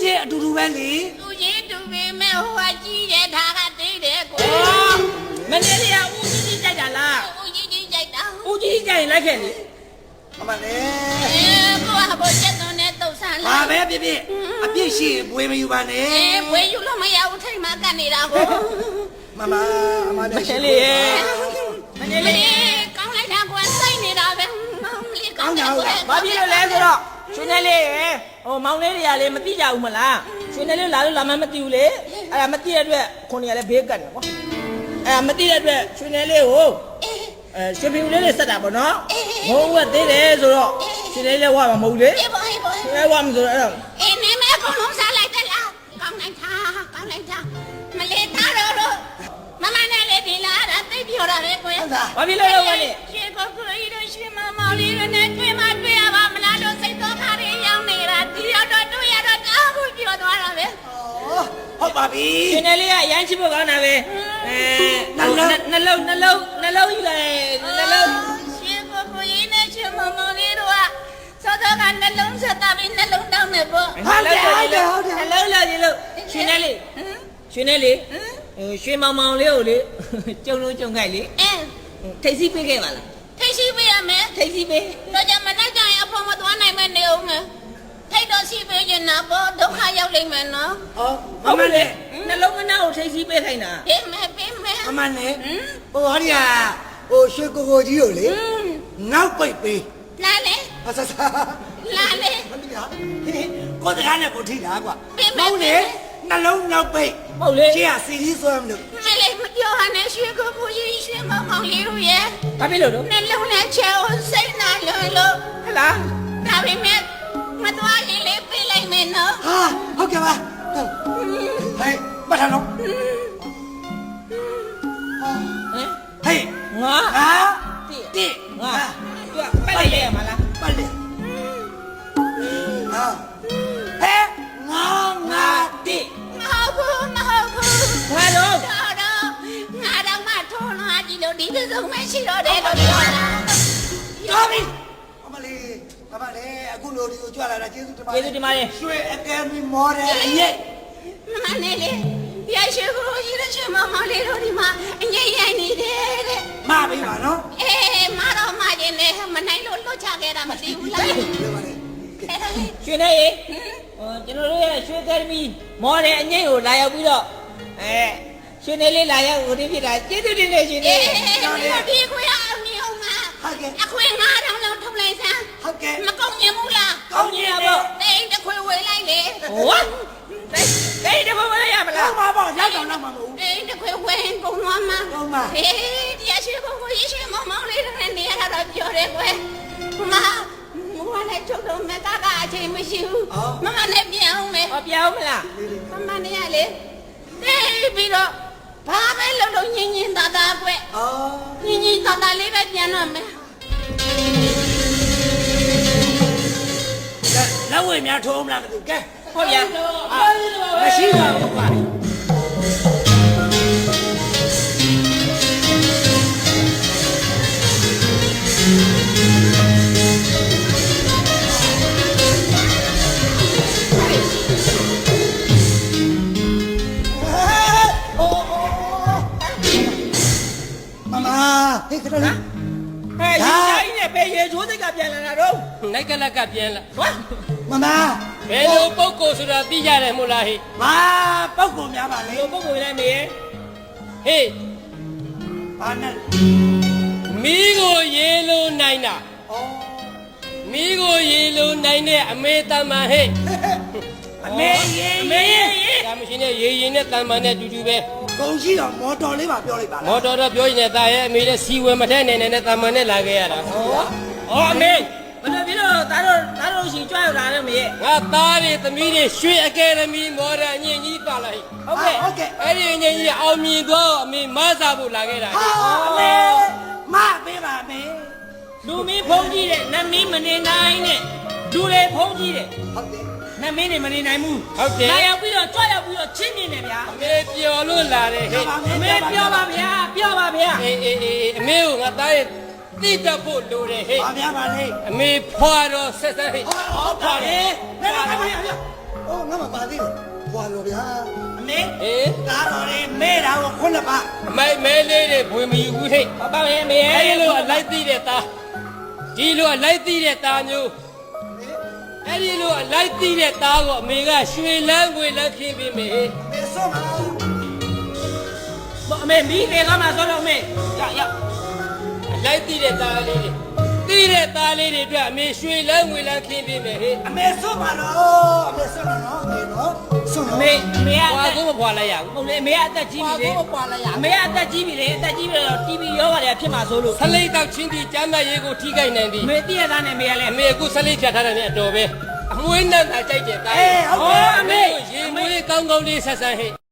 ချင်းအတူတူပဲလေ သူချင်းတူပေမဲ့ဟိုကကြီးတယ်ဒါကသေးတယ်ကွာ မနေ့ကဦးကြီးကြိုက်တာလား ဦးကြီးကြီးကြိုက်တာ ဦးကြီးကြိုက်ရင်လိုက်ခဲ့လေ အမလေး ကိုကဘောချက်သွန်းနဲ့တုတ်ဆန်း ဘာ လာ ပဲဖြစ်ဖြစ်အပြစ်ရှိဘွေမယူပါနဲ့ ဘွေယူလို့မရဘူးထိတ်မှကတ်နေတာကို မမအမလေး မနေ့လေးရဲ့မနေ့ မ လေး လေးကောင်းလိုက်တာကွာစိတ်နေတာပဲမလေးကောင်းတယ်ကွာ ဘာဖြစ်လို့လဲဆိုတော့ရွှေနေလေးရဲ့ဟိုမောင်လေးတွေကလည်းမသိကြဘူးမလားရွှေနေလေးလာလို့လာမှမသိဘူးလေအဲ့ဒါမသိတဲ့အတွက်ခုနေရလဲဘေးကတ်တယ်ကွာအဲ့ဒါမသိတဲ့အတွက်ရွှေနေလေးကိုရွှေပြူလေးနဲ့ဆက်တာပေါ့နော်ဘုံကသေးတယ်ဆိုတော့ရွှေနေလေးဝါမှာမဟုတ်လေ အေးပါအေးပါ ရွှေဝါမှာဆိုတော့အဲ့တော့ အေးနေမဲအကုန်လုံးစားလိုက်တယ်လားကောင်းလိုက်တာကောင်းလိုက်တာမလေးသားတော့မမနဲ့လေဒီလားဒါသိပြောတာပဲကွယ် ဘာဖြစ်လို့လဲဝါလေး ရှင်းကိုကိုကြီးတို့ရှင်းမမောင်လေးတို့နဲ့တွေ့မှတွေ့ရပါမလားလို့စိတ်တော့ခါရရောက်နေတာဒီရောက်တော့တွေ့ရတော့တာခုပြောသွားတာပဲ ဟုတ်ပါပြီ ရွှေနေလေးကအရန်ချစ်ဖို့ကောင်းတာပဲနှလုံးယူလိုက်နှလုံး ရှင်းကိုကိုကြီးနဲ့ရှင်းမမောင်လေးတို့ကစောစောကနှလုံးဆက်တာပြီးနှလုံးတောင်းနေပေါ့ နှလုံးလာကြည့်လို့ရွှေနေလေးရွှေနေလေးရွှေမောင်မောင်လေးကိုလေကြုံလို့ကြုံခိုက်လေ အဲ ထိတ်စီးပေးခဲ့ပါလား ထိတ်ရှိပေးရမယ် ထိတ်စီးပေး တော့ကြမနဲ့ကြရင်အဖေမသွားနိုင်မဲ့နေအောင်မယ်ထိတ်တော့ရှိပေးရင်တော့ဒုက္ခရောက်လိမ့်မယ်နော် ဟောမမလေး နှလုံးမနာကိုထိတ်စီးပေးခိုင်းတာ ပေးမယ်ပေးမယ် မမလေးဟိုဟာဒီဟိုရွှေကိုကိုကြီးကိုလေနောက်ပိတ်ပေး လာလေ အဆဆာ လာလေ မတိရကိုတကားနဲ့ကိုထိတာကွာ ပေးမယ် ဟုတ်လေနှလုံးနောက်ပိတ် ဟုတ်လေ ရှေ့ကစီကြီးဆွဲမလို့ မလေးမပြောဟနဲ့ရွှေကိုကိုကြီးရွှေမောင်မောင်လေးတို့ရဲ့ ဘာဖြစ်လို့တော့ နှလုံးနဲ့ချဲကိုစိတ်နာလို့လို့ ဟလား ဒါပေမဲ့မသွားရင်လေးပေးလိုက်မယ်နော် ဟာဟုတ်ကဲ့ပါဟဲ့ပတ်ထားတော့ ဟမ် ဟေး ငါ ဟာ တိ တိ ငါသူကပတ်လိုက်ရမှာလား ပတ်လေဟာဟဲ့ငါတိ မဟုတ်ဘူးမဟုတ်ဘူး ဘာလို့ တော့ငါတော့မထိုးလာကြည့်လို့ဒီတစ်စုံမရှိတော့တယ်လို့ပြောတာ တော်ပြီအမလေးအခုလိုဒီကိုကြွလာတာကျေးဇူးတင်ပါတယ် ကျေးဇူးတင်ပါတယ် ရွှေအကယ်ဒမီမော်ဒယ်အရေး မမနဲ့လေပြရွှေကိုကြီးရွှေမမလေးတို့ဒီမှာအငိမ့်ရိုက်နေတယ်တဲ့ မပေးပါနော် အေးမတော့မကျင်နဲ့မနိုင်လို့လွတ်ချခဲ့တာမသိဘူးလား ပြောပါလေ အဲ့ဒါလေး ရွှေနေရေကျွန်တော်တို့ရဲ့ရွှေကယ်မီမော်ဒယ်အငိမ့်ကိုလာရောက်ပြီးတော့ရွှေနေလေးလာရောက်ဟိုဒီဖြစ်တာကျေးဇူးတင်တယ်ရွှေနေ ဒီခွေးအမြုံမှာ ဟုတ်ကဲ့ အခွေ9000လောက်ထုတ်လိုက်စမ်း ဟုတ်ကဲ့ မကောင်းမြင်ဘူးလား ကောင်းကြီးရပေါ့ တိတ်တခွေဝေးလိုက်လေ ဟောတိတ်တဘောမရမလား တော့ပါပေါ့ရောက်တော့တော့မှာမဟုတ် တိတ်တခွေဝေးကုန်သွားမှာ ကုန်ပါ ဟေးတရားရှိဖို့ကိုရှိမောင်မောင်လေးတွေနေရတော့ပြောတယ်ကွယ်မမနဲ့ချုပ်တော့မကအချိန်မရှိဘူးမမနဲ့ပြန်အောင်မယ် ဟောပြောင်းမလား မမနဲ့ရလေတိတ်ပြီးတော့ဘာပဲလုံးလုံးညင်ညင်သာသာကွယ် အော် ညင်ညင်သာသာလေးပဲပြန်တော့မယ် လက်ဝဲများထိုးမလားမသိဘူးကဲ ဟုတ်ဗျာ မရှိပါဘူးကွာမမဟေးခဏလေး ဟဲ့ဒီတိုင်းနဲ့ပဲရေချိုးစိတ်ကပြန်လာတာတော့ လိုက်ကလက်ကပြန်လာ ဟော မမ ဘယ်လိုပုံကိုဆိုတာသိကြတယ်မို့လားဟိ ဘာပုတ်ကုန်များပါလေ ဒီပုဂ္ဂိုလ်လည်းမေး ဟေး ဘာနဲ့ မီးကိုရေလုံးနိုင်တာ ဩ မီးကိုရေလုံးနိုင်တဲ့အမေတမန်ဟေး အမေရေ အမေရေ ဒါမရှိနဲ့ရေရင်နဲ့တမန်နဲ့တူတူပဲ ကုန်ရှိတော့မော်တော်လေးပါပြောလိုက်ပါလား မော်တော်တော့ပြောရင်လည်းတာရဲ့အမေလည်းစီဝဲမထဲနေနဲ့တမန်နဲ့လာခဲ့ရတာ ဟောအမေဘယ်လိုဖြစ်လို့သားတို့ရှိကြွရောက်လာတယ်မေး ငါသားတွေသမီးတွေရွှေအကယ်ဒမီမော်ဒယ်အငင်ကြီးပါလာဟိ ဟုတ်ကဲ့ ဟုတ်ကဲ့ အဲ့ဒီအငင်ကြီးအောင်မြင်တော့အမေမဆာဖို့လာခဲ့တာဟိ အမေမပေးပါမေ လူမင်းဖုံးကြည့်တဲ့နတ်မင်းမနေနိုင်တဲ့လူတွေဖုံးကြည့်တဲ့ ဟုတ်တယ် နတ်မင်းတွေမနေနိုင်ဘူး ဟုတ်တယ် လာရောက်ပြီးတော့ကြွရောက်ပြီးတော့ချင်းနေတယ်ဗျာ အမေပျော်လို့လာတယ်ဟိ အမေပြောပါဗျာပြောပါဗျာ အေးအမေကိုငါသားရဲ့တိတတ်ဖို့လိုတယ်ဟဲ့ ဘာများပါလဲ အမေဖွာတော့ဆက်ဆက်ဟဲ့ ဟုတ်ပါတယ်ဘယ်လိုလဲဗျာ အိုးငါမပါသေးဘူးဘွာလို့ဗျာ အမေ ဟေး ဒါတော့လေမဲတာကိုခုနှစ်ပါ အမိုက်မဲလေးတွေဘွေမယူဘူးထိတ် ပပရဲ့အမေရဲ့ အဲ့ဒီလိုအလိုက်သိတဲ့သားဒီလိုအလိုက်သိတဲ့သားမျိုးအဲ့ဒီလိုအလိုက်သိတဲ့သားကိုအမေကရွှေလန်းငွေလန်းခင်းပေးမယ်ဟေး မဲဆော့မှာ အမေမီးနေကမှဆိုတော့အမေရ အလိုက်သိတဲ့သားလေးတွေသိတဲ့သားလေးတွေအတွက်အမေရွှေလန်းငွေလန်းခင်းပေးမယ်ဟေး အမဲဆော့မှာနော်အမဲဆော့မှာနော်အမေနော်ဆော့ အ နော် မေအမေက ဘွာကိုမဘွာလိုက်ရဘူး ဟုတ်လေအမေကအသက်ကြီးပြီလေအမေကအသက်ကြီးပြီလေအသက်ကြီးပြီတော့ TV ရောဂါတွေဖြစ်မှာဆိုလို့ ဆလိတ်တောက်ချင်းတီကျမ်းမရေးကိုထိခိုက်နိုင်သည် အမေတည့်ရသားနဲ့အမေကလည်း အမေအခုဆလိတ်ဖြတ်ထားတယ်နဲ့အတော်ပဲအမွေးနဲ့သာကြိုက်တယ်သား အေးဟုတ်တယ် အမေ ရေမွေးကောင်းကောင်းလေးဆက်ဆန်းဟဲ့